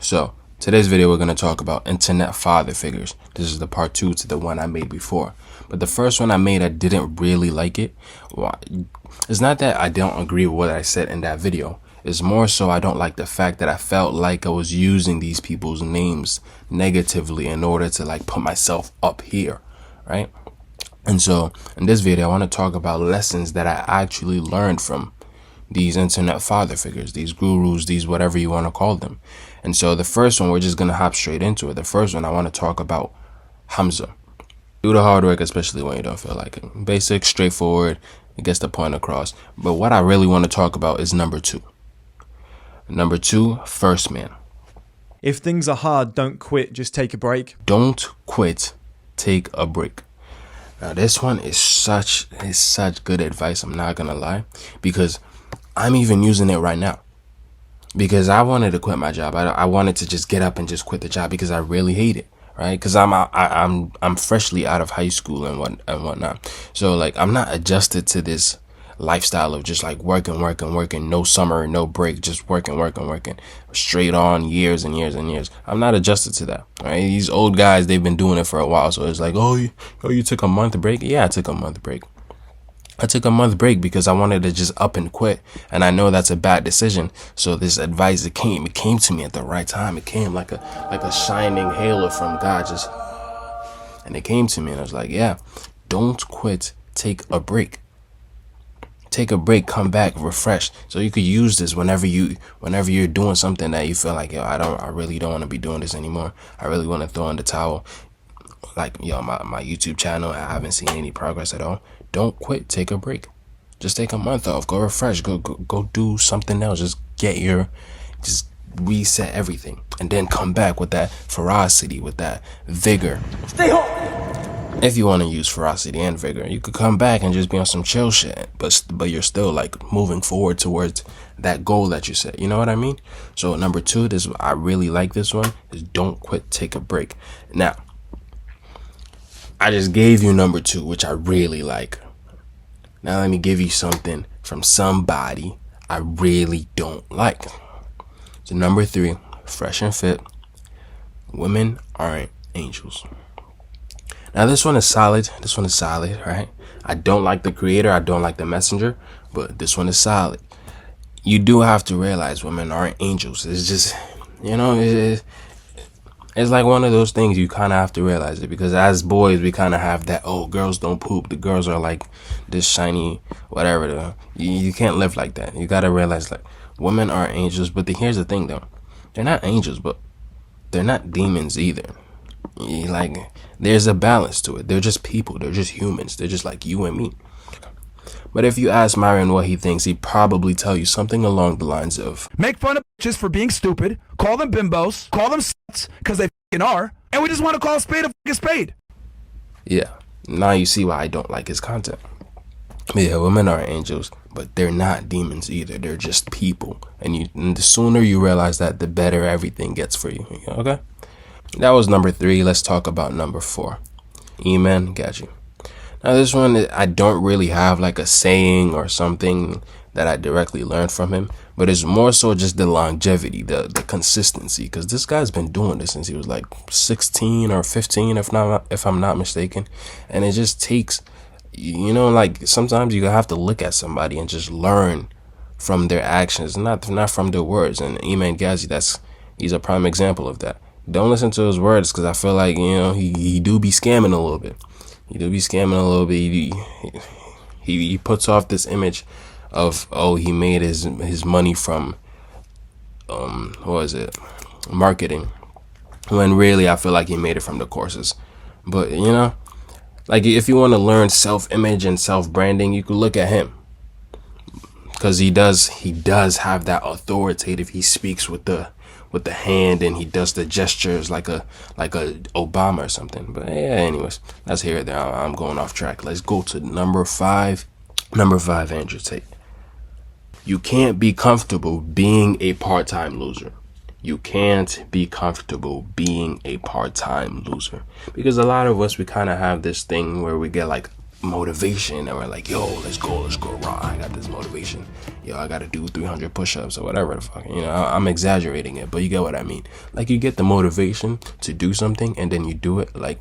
So today's video we're going to talk about internet father figures. This is the part 2 to the one I made before. But the first one I made, I didn't really like it. It's not that I don't agree with what I said in that video. It's more so I don't like the fact that I felt like I was using these people's names negatively in order to like put myself up here, right? And so in this video, I want to talk about lessons that I actually learned from these internet father figures, these gurus, these whatever you want to call them. And so the first one, we're just going to hop straight into it. The first one, I want to talk about Hamza. Do the hard work, especially when you don't feel like it. Basic, straightforward, it gets the point across. But what I really want to talk about is number 2. Number 2, first man. If things are hard, don't quit, just take a break. Don't quit, take a break. Now this one is such good advice, I'm not gonna lie, because I'm even using it right now. Because I wanted to quit my job. I wanted to just get up and just quit the job because I really hate it, right? Because I'm freshly out of high school and whatnot. So like I'm not adjusted to this lifestyle of just like working, no summer, no break, just working, straight on years and years and years. I'm not adjusted to that, right? These old guys, they've been doing it for a while, so it's like, oh, you took a month break? Yeah, I took a month break. I took a month break because I wanted to just up and quit, and I know that's a bad decision. So this advice, it came to me at the right time. It came like a shining halo from God, and it came to me, and I was like, yeah, don't quit, take a break. Take a break, come back refreshed. So you could use this whenever you're doing something that you feel like, yo, I really don't want to be doing this anymore. I really want to throw in the towel. Like, yo, my YouTube channel, I haven't seen any progress at all. Don't quit, take a break. Just take a month off, go refresh, go do something else. Just reset everything, and then come back with that ferocity, with that vigor. Stay home. If you want to use ferocity and vigor, you could come back and just be on some chill shit, but you're still like moving forward towards that goal that you set. You know what I mean? So number 2, I really like this one, is don't quit, take a break. Now, I just gave you number 2, which I really like. Now let me give you something from somebody I really don't like. So number 3, fresh and fit. Women aren't angels. Now this one is solid. Right? I don't like the creator. I don't like the messenger. But this one is solid. You do have to realize women aren't angels. It's just, it's like one of those things you kind of have to realize it. Because as boys, we kind of have that, oh, girls don't poop. The girls are like this shiny, whatever. You can't live like that. You got to realize, like, women are angels. But here's the thing, though. They're not angels, but they're not demons either. Like, there's a balance to it. They're just people. They're just humans. They're just like you and me. But if you ask Myron what he thinks, he'd probably tell you something along the lines of, make fun of bitches for being stupid, call them bimbos, call them sluts, because they f***ing are, and we just want to call a spade a f***ing spade. Yeah, now you see why I don't like his content. Yeah, women are angels, but they're not demons either. They're just people. And the sooner you realize that, the better everything gets for you. Okay? That was number 3. Let's talk about number 4. Iman Gadzhi. Now this one, I don't really have like a saying or something that I directly learned from him, but it's more so just the longevity, the consistency, because this guy's been doing this since he was like 16 or 15, if I'm not mistaken. And it just takes, like sometimes you have to look at somebody and just learn from their actions, not from their words. And Iman Gadzhi, he's a prime example of that. Don't listen to his words, because I feel like, he do be scamming a little bit. He puts off this image of, oh, he made his money from, marketing. When really, I feel like he made it from the courses. But, like if you want to learn self-image and self-branding, you could look at him. Because he does have that authoritative, he speaks with the hand, and he does the gestures like a Obama or something. But yeah, anyways, that's here or there. I'm going off track. Let's go to number 5. Number 5, Andrew Tate. You can't be comfortable being a part-time loser. You can't be comfortable being a part-time loser. Because a lot of us, we kind of have this thing where we get like motivation, and we're like, yo, let's go, raw. I got this motivation. Yo, I gotta do 300 push-ups or whatever the fuck. I'm exaggerating it, but you get what I mean. Like, you get the motivation to do something, and then you do it. Like,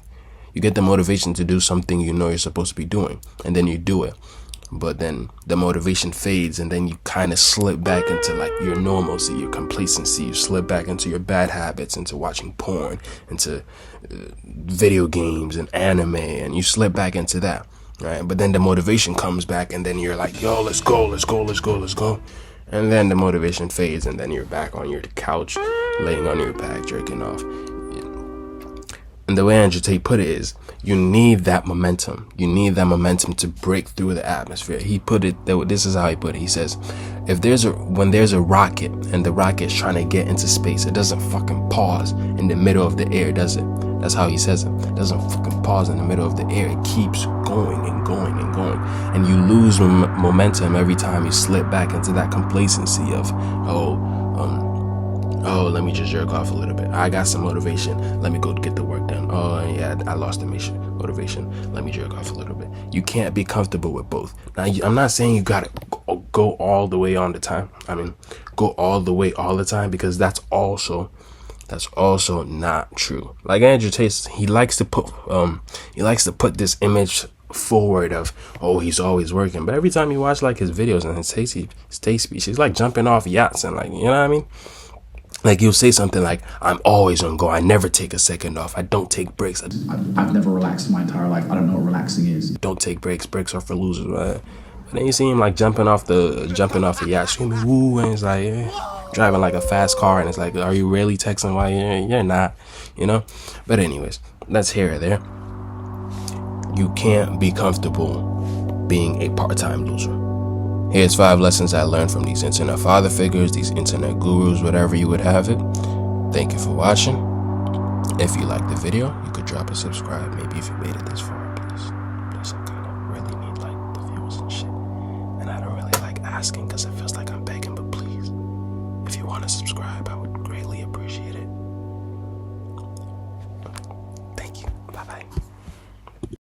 you get the motivation to do something you're supposed to be doing, and then you do it. But then the motivation fades, and then you kind of slip back into like your normalcy, your complacency. You slip back into your bad habits, into watching porn, into video games and anime, and you slip back into that, right? But then the motivation comes back, and then you're like, yo, let's go. And then the motivation fades, and then you're back on your couch, laying on your back, jerking off. And the way Andrew Tate put it is, you need that momentum. You need that momentum to break through the atmosphere. He put it, this is how he put it. He says, when there's a rocket and the rocket's trying to get into space, it doesn't fucking pause in the middle of the air, does it? That's how he says it. It doesn't fucking pause in the middle of the air. It keeps going and going and going. And you lose momentum every time you slip back into that complacency of, let me just jerk off a little bit. I got some motivation. Let me go get the work done. Oh, yeah, I lost the motivation. Let me jerk off a little bit. You can't be comfortable with both. Now, I'm not saying you got to go all the way on the time. Go all the way all the time, because that's also not true. Like Andrew Tate, he likes to put this image forward of, he's always working. But every time you watch like his videos and his Tate speech, he's like jumping off yachts and like, you know what I mean? Like, you'll say something like, I'm always on go. I never take a second off. I don't take breaks. I've never relaxed in my entire life. I don't know what relaxing is. Don't take breaks. Breaks are for losers, right? But then you see him like jumping off the yacht, screaming woo, and it's like driving like a fast car, and it's like, are you really texting while you're not, But anyways, that's here or there. You can't be comfortable being a part-time loser. Here's 5 lessons I learned from these internet father figures, these internet gurus, whatever you would have it. Thank you for watching. If you liked the video, you could drop a subscribe. Maybe if you made it this far, please. I kind of really need like the views and shit. And I don't really like asking because it feels like I'm begging, but please, if you want to subscribe, I would greatly appreciate it.